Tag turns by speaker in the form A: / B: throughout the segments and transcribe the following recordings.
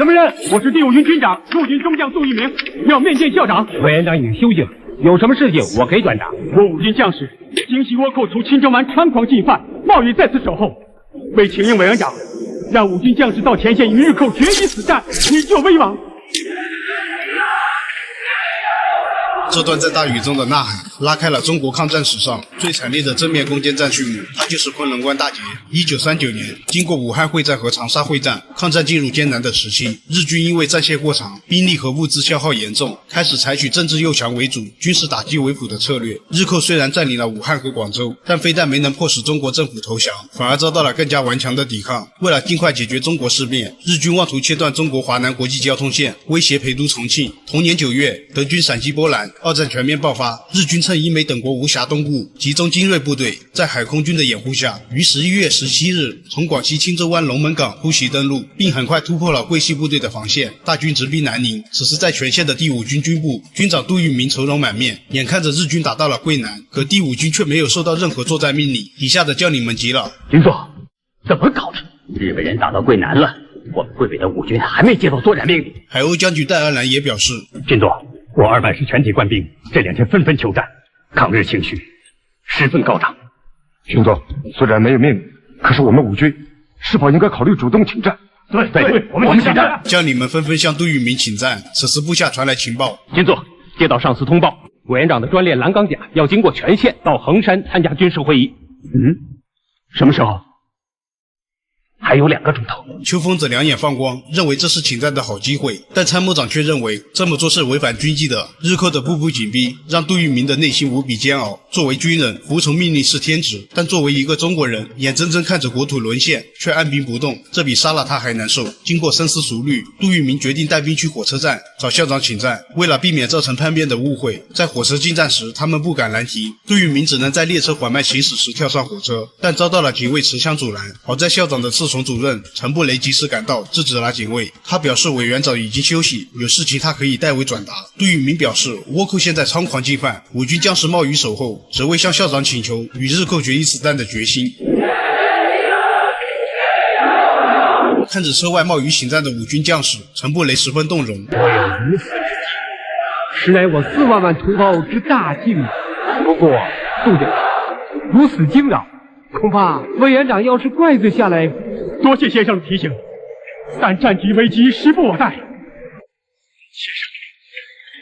A: 什么人？我是第5军军长陆军中将杜聿明，要面见校长。
B: 委员长已经休息了，有什么事情我可以转达。
A: 我5军将士京西倭寇从钦州湾猖狂进犯，冒雨在此守候，为请缨委员长，让5军将士到前线与日寇决一死战，以救危亡。
C: 这段在大雨中的呐喊，拉开了中国抗战史上最惨烈的正面攻坚战序幕。它就是昆仑关大捷。1939年，经过武汉会战和长沙会战，抗战进入艰难的时期。日军因为战线过长，兵力和物资消耗严重，开始采取政治诱强为主、军事打击为辅的策略。日寇虽然占领了武汉和广州，但非但没能迫使中国政府投降，反而遭到了更加顽强的抵抗。为了尽快解决中国事变，日军妄图切断中国华南国际交通线，威胁陪都重庆。同年9月，德军闪击波兰，二战全面爆发。日军趁英美等国无暇东顾，集中精锐部队，在海空军的掩护下，于11月17日从广西钦州湾龙门港突袭登陆，并很快突破了桂系部队的防线，大军直逼南宁。此时在全线的第5军军部军长杜聿明愁容满面，眼看着日军打到了桂南，可第5军却没有收到任何作战命令，底下的将领们急了：
B: 军座，怎么搞的？日本人打到桂南了，我们桂北的5军还没接到作战命令。
C: 海鸥将军戴安澜也表示：
B: 军座，我2班师全体官兵这2天纷纷求战，抗日情绪十分高涨。
D: 军座，虽然没有命令，可是我们5军是否应该考虑主动请战？
B: 对，我们请战。
C: 将领们纷纷向杜聿明请战。此时部下传来情报：
B: 军座，接到上司通报，委员长的专列蓝钢甲要经过全线到衡山参加军事会议。什么时候？还有2个钟头。
C: 邱疯子两眼放光，认为这是请战的好机会，但参谋长却认为这么做是违反军纪的。日寇的步步紧逼，让杜聿明的内心无比煎熬。作为军人，服从命令是天职，但作为一个中国人，眼睁睁看着国土沦陷，却按兵不动，这比杀了他还难受。经过深思熟虑，杜聿明决定带兵去火车站找校长请战。为了避免造成叛变的误会，在火车进站时，他们不敢拦停，杜聿明只能在列车缓慢行驶时跳上火车，但遭到了警卫持枪阻拦。好在校长的次从主任陈布雷及时赶到，制止了警卫。他表示委员长已经休息，有事情他可以代为转达。杜聿明表示，倭寇现在猖狂进犯，5军将士冒雨守候，只为向校长请求与日寇决一死战的决心。看着车外冒雨请战的5军将士，陈布雷十分动容。
B: 我有如此之计，实乃我4万万同胞之大幸。不过，杜将军如此惊扰，恐怕委员长要是怪罪下来。
A: 多谢先生的提醒，但战局危机时不我待。先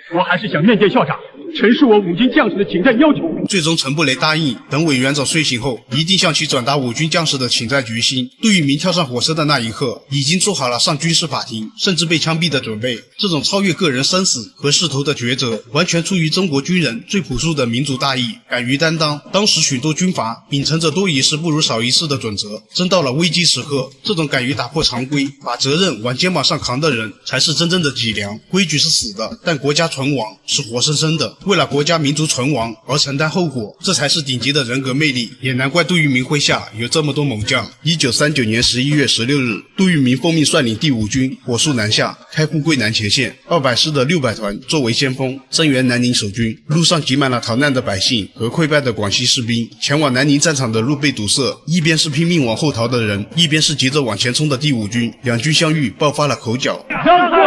A: 生，我还是想面见校长，陈述我5军将士的请战要求。
C: 最终陈布雷答应，等委员长睡醒后，一定向其转达5军将士的请战决心。杜聿明跳上火车的那一刻，已经做好了上军事法庭，甚至被枪毙的准备。这种超越个人生死和仕途的抉择，完全出于中国军人最朴素的民族大义，敢于担当。当时许多军阀秉承着多一事不如少一事的准则，真到了危机时刻，这种敢于打破常规，把责任往肩膀上扛的人，才是真正的脊梁。规矩是死的，但国家存亡是活生生的。为了国家民族存亡而承担后果，这才是顶级的人格魅力。也难怪杜聿明麾下有这么多猛将。1939年11月16日，杜聿明奉命率领第5军火速南下，开赴桂南前线。200师的600团作为先锋，增援南宁守军。路上挤满了逃难的百姓和溃败的广西士兵。前往南宁战场的路被堵塞，一边是拼命往后逃的人，一边是急着往前冲的第5军。2军相遇，爆发了口角。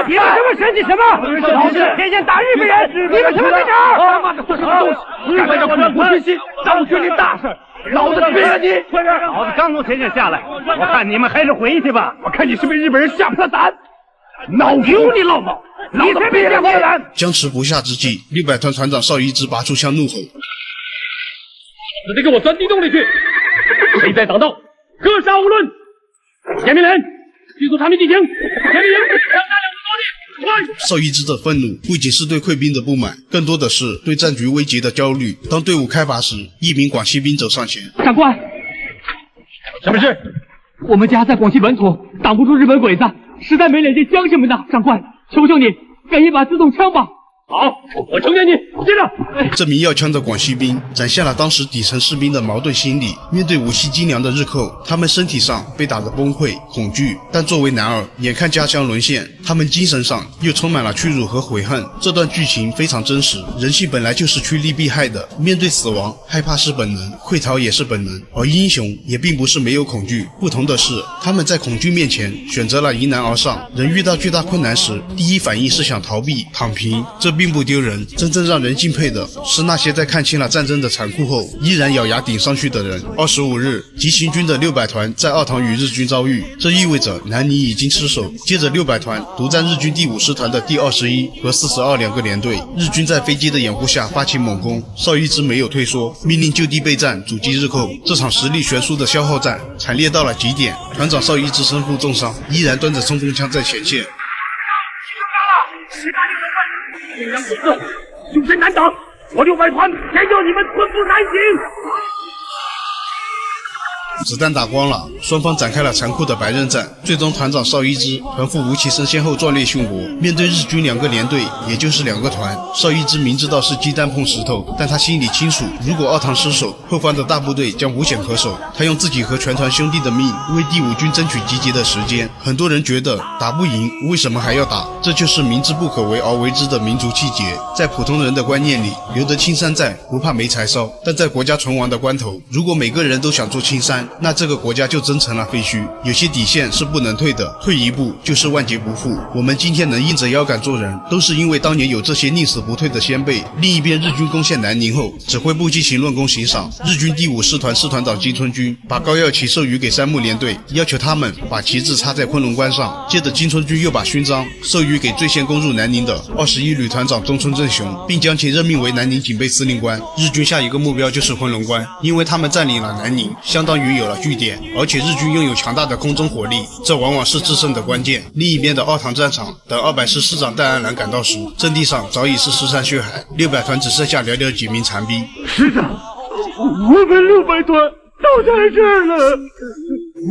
E: 你们什么神气什么？老子天天打日本人，你们什么队长？他妈的做什么东西？日本要苦不屈心，让我决定大事。老子追了你！老子刚从前线下来，我看你们还是回去吧。我看你是被日本人吓破胆，脑丢你老母！你才被吓破胆！
C: 僵持不下之际，600团团长邵一之拔出枪怒吼：“
A: 你得给我钻地洞里去！谁在挡道，格杀勿论！严明莲，迅速查明地形，严明莲，两大两高地。”
C: 邵一之的愤怒不仅是对溃兵的不满，更多的是对战局危急的焦虑。当队伍开拔时，一名广西兵走上前：“
A: 长官，什么事？
F: 我们家在广西本土，挡不住日本鬼子，实在没脸见乡亲们呐！长官，求求你，给一把自动枪吧！”
A: 好，我成全你。接着，
C: 这名要枪的广西兵展现了当时底层士兵的矛盾心理。面对武器精良的日寇，他们身体上被打得崩溃、恐惧，但作为男儿，眼看家乡沦陷，他们精神上又充满了屈辱和悔恨。这段剧情非常真实，人性本来就是趋利避害的，面对死亡，害怕是本能，溃逃也是本能。而英雄也并不是没有恐惧，不同的是，他们在恐惧面前选择了迎难而上。人遇到巨大困难时，第一反应是想逃避、躺平，这并不丢人。真正让人敬佩的是那些在看清了战争的残酷后，依然咬牙顶上去的人。25日，急行军的600团在奥塘与日军遭遇，这意味着南宁已经失守。接着600团独占日军第5师团的第21和42两个连队，日军在飞机的掩护下发起猛攻，邵一之没有退缩，命令就地备战，阻击日寇。这场实力悬殊的消耗战惨烈到了极点，团长邵一之身负重伤，依然端着冲锋枪在前线。
A: 阴阳鬼子，凶神难挡，我600团先叫你们寸步难行。
C: 子弹打光了，双方展开了残酷的白刃战，最终团长邵一之、团副吴其生先后壮烈殉国。面对日军2个连队，也就是2个团，邵一之明知道是鸡蛋碰石头，但他心里清楚，如果奥塘失守，后方的大部队将无险可守。他用自己和全团兄弟的命为第5军争取集结的时间。很多人觉得打不赢，为什么还要打？这就是明知不可为而为之的民族气节。在普通人的观念里，留得青山在，不怕没柴烧。但在国家存亡的关头，如果每个人都想做青山，那这个国家就真成了废墟。有些底线是不能退的，退一步就是万劫不复。我们今天能硬着腰杆做人，都是因为当年有这些宁死不退的先辈。另一边，日军攻陷南宁后，指挥部进行论功行赏，日军第5师团师团长金春军把高耀旗授予给3木连队，要求他们把旗帜插在昆仑关上。接着金春军又把勋章授予给最先攻入南宁的21旅团长中村正雄，并将其任命为南宁警备司令官。日军下一个目标就是昆仑关，因为他们占领了南宁，相当于有了据点，而且日军拥有强大的空中火力，这往往是制胜的关键。另一边的奥塘战场，等200师师长戴安澜赶到时，阵地上早已是尸山血海，600团只剩下寥寥几名残兵。
E: 师长，我们600团都在这儿了，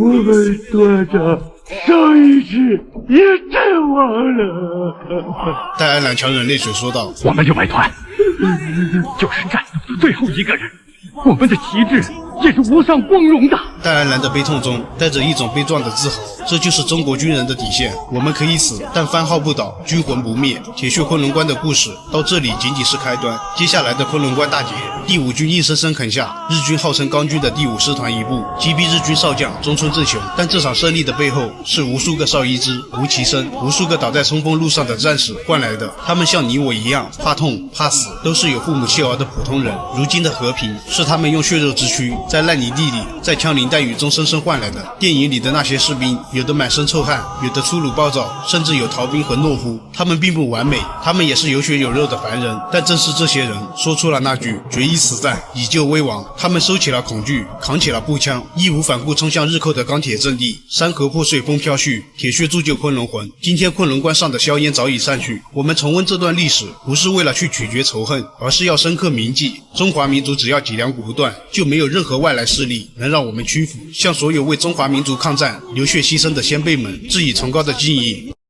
E: 我们团长邵一之也阵亡了。
C: 戴安澜强忍泪水说道：“
F: 我们600团就是战斗的最后一个人，我们的旗帜也是无上光荣的。”
C: 戴安澜的悲痛中带着一种悲壮的自豪，这就是中国军人的底线。我们可以死，但番号不倒，军魂不灭。铁血昆仑关的故事到这里仅仅是开端，接下来的昆仑关大捷，第5军硬生生啃下日军号称钢军的第5师团一部，击毙日军少将中村正雄。但这场胜利的背后是无数个邵一之、吴其生，无数个倒在冲锋路上的战士换来的。他们像你我一样，怕痛怕死，都是有父母弃儿的普通人。如今的和平是他们用血肉之躯在烂泥地里，在枪林弹雨中生生换来的。电影里的那些士兵，有的满身臭汗，有的粗鲁暴躁，甚至有逃兵和懦夫。他们并不完美，他们也是有血有肉的凡人。但正是这些人说出了那句决一死战，以救危亡。他们收起了恐惧，扛起了步枪，义无反顾冲向日寇的钢铁阵地。山河破碎，风飘絮，铁血铸就昆仑魂。今天昆仑关上的硝烟早已散去，我们重温这段历史，不是为了去取决仇恨，而是要深刻铭记，中华民族只要脊梁骨不断，就没有任何外来势力能让我们屈服。向所有为中华民族抗战、流血牺牲的先辈们致以崇高的敬意。